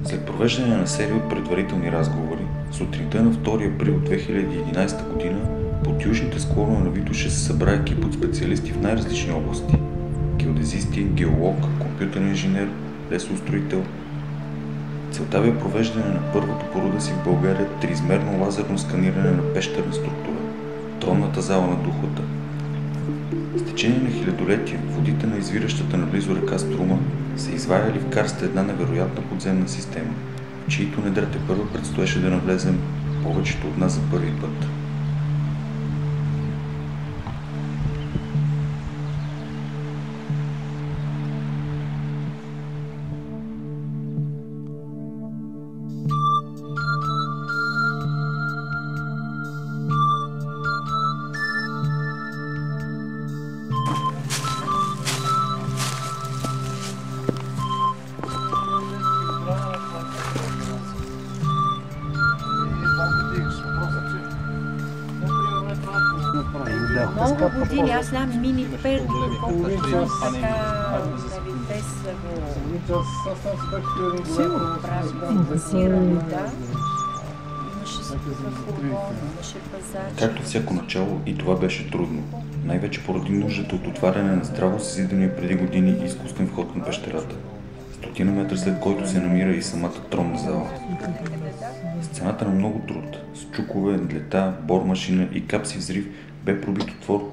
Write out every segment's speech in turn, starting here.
След провеждане на серия от предварителни разговори, сутринта на 2 април 2011 година под южните склонове на Витоша се събра екип от специалисти в най-различни области – геодезисти, геолог, компютърен инженер, лесоустроител. Целта бе провеждане на първото по рода си в България триизмерно лазерно сканиране на пещерна структура – тронната зала на Духота. С течение на хилядолетия водите на извиращата наблизо река Струма са изваяли в карста една невероятна подземна система, в чието недра тепърва предстоеше да навлезем повечето от нас за първи път. Много години аз знам мини Перник, колко така без да го прави, да. Имаше фургон, имаше пазач. Както всяко начало, и това беше трудно. Най-вече поради нуждата от отваряне на здраво съзидания преди години изкуствен вход на пещерата. 100 метра след който се намира и самата тронна зала. Сцената на много труд, с чукове, лета, бормашина и капси взрив, бе пробит отвор,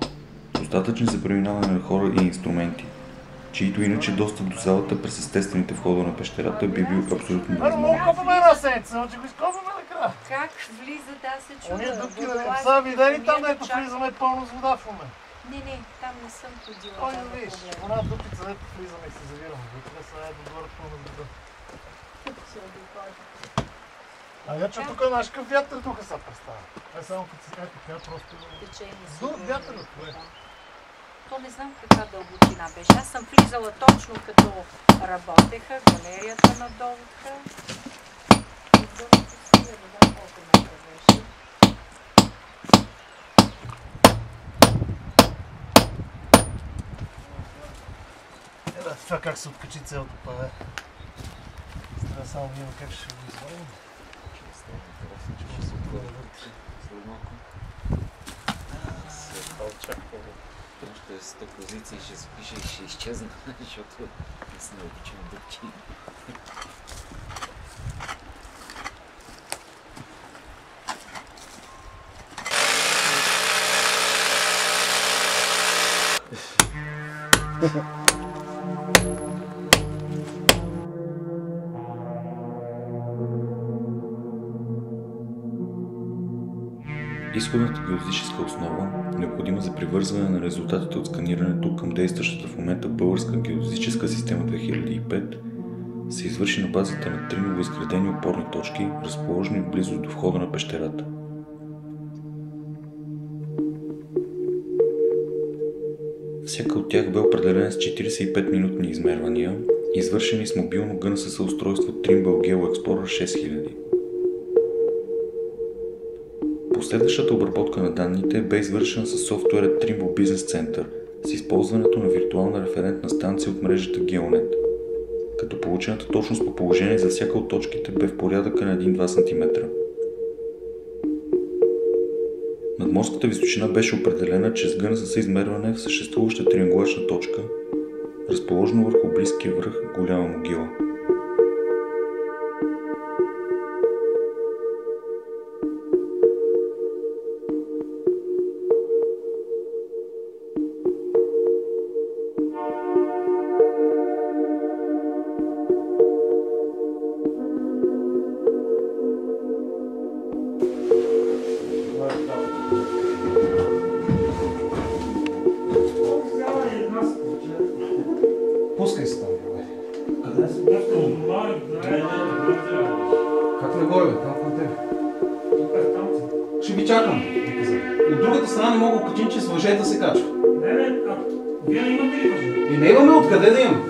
достатъчен за преминаване на хора и инструменти, чието иначе достъп до залата през естествените входове на пещерата би бил абсолютно невъзможен. Как влиза, да се чува? Ония дупки на са видели там, дето влизаме пълно с вода в момента. Не, там не съм ходила. Ой, не виж, една дупица, дето влизаме и се завираме. Вътре са догоре пълно с вода. А иначе тук е наш къв вятър тук се представя. Е само като си някакъв тя просто... Течение си. Дух вятър от това. То не знам каква дълбочина беше. Аз съм влизала точно като работеха, галерията на Доводка. И Доводка си не знам колко метра беше. Това как се откачи цялото паве. Трябва само видим как ще го извадим. Ще с 100 позиции ще спише и ще изчезна, защото аз не обичам дъвки. Изходната геодезическа основа, необходима за привързване на резултатите от сканирането към действащата в момента българска геодезическа система 2005, се извърши на базата на три новоизградени опорни точки, разположени близо до входа на пещерата. Всяка от тях бе определена с 45-минутни измервания, извършени с мобилно ГНСС устройство Trimble Geo Explorer 6000. Последващата обработка на данните бе извършена с софтуера Trimble Business Center с използването на виртуална референтна станция от мрежата GeoNet, като получената точност по положение за всяка от точките бе в порядъка на 1-2 см. Надморската височина беше определена чрез ГНСС измерване в съществуваща триангулачна точка, разположена върху близкия връх Голяма могила. Пускай се там, бе. Къде си? Как не горе, бе? Там към тебе. Ще ви чакам, ми каза. От другата страна не мога качим, че с въжета се качва. Не, вие не имате ли въже? И не имаме откъде да имаме.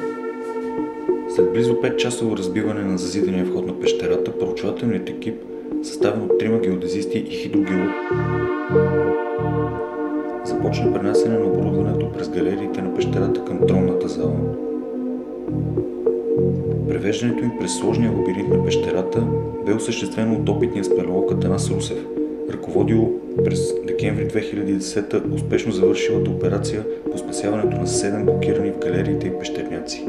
След близо 5-часово разбиване на зазидания вход на пещерата, проучвателният екип, съставен от 3 геодезисти и хидрогеолог, започна пренасене на оборудването през галериите на пещерата към тронната зала. Превеждането им през сложния лабиринт на пещерата бе осъществено от опитния спелеолог Атанас Русев, ръководил през декември 2010 успешно завършилата операция по спасяването на 7 блокирани в галериите и пещерняци.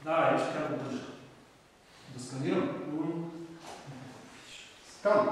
Да, виж как го държа. Да сканирам. М. Скан.